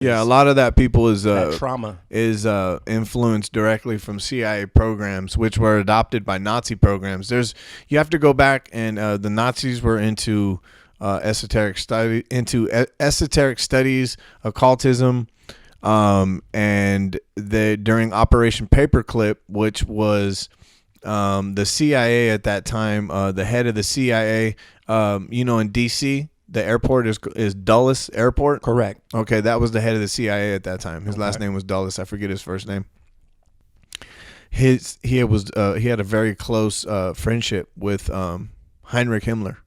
Yeah, a lot of that people is that trauma is influenced directly from CIA programs, which were adopted by Nazi programs. You have to go back, and the Nazis were into esoteric studies, occultism, and during Operation Paperclip, which was the CIA at that time, the head of the CIA, in DC. The airport is Dulles Airport. Correct. Okay, that was the head of the CIA at that time. His last name was Dulles. I forget his first name. He had a very close friendship with Heinrich Himmler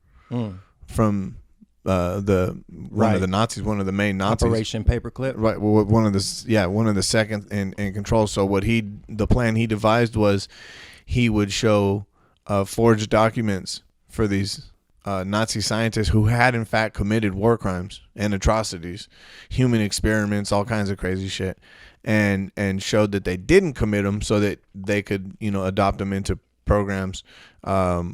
from one of the Nazis, one of the main Nazis. Operation Paperclip. Right. Well, one of the second in control. So the plan he devised was he would show forged documents for these Nazi scientists who had in fact committed war crimes and atrocities, human experiments, all kinds of crazy shit, and showed that they didn't commit them so that they could adopt them into programs. Oh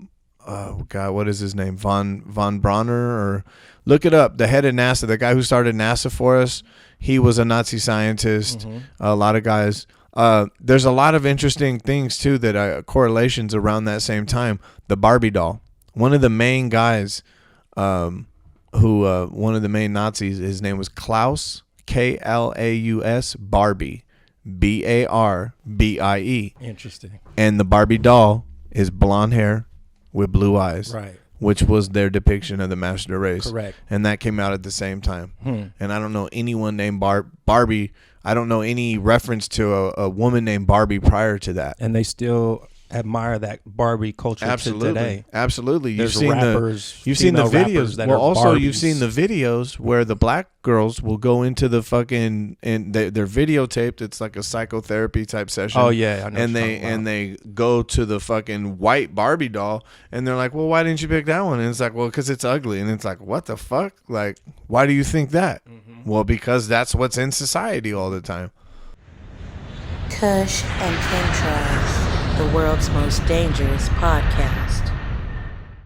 God, what is his name? Von Braun, or look it up. The head of NASA, the guy who started NASA for us, he was a Nazi scientist. A lot of guys. There's a lot of interesting things too that correlations around that same time. The Barbie doll. One of the main guys, one of the main Nazis, his name was Klaus, Klaus, Barbie, Barbie. Interesting. And the Barbie doll is blonde hair with blue eyes, right? Which was their depiction of the master race. Correct. And that came out at the same time. And I don't know anyone named Barbie. I don't know any reference to a woman named Barbie prior to that. And they still admire that Barbie culture to today. Absolutely. You've seen the videos. Well, also you've seen the videos where the black girls will go into the fucking, and they're videotaped. It's like a psychotherapy type session. Oh yeah, I know. And they go to the fucking white Barbie doll, and they're like, "Well, why didn't you pick that one?" And it's like, "Well, because it's ugly." And it's like, "What the fuck? Like, why do you think that?" Well, because that's what's in society all the time. Kush and Chemtrails, the world's most dangerous podcast.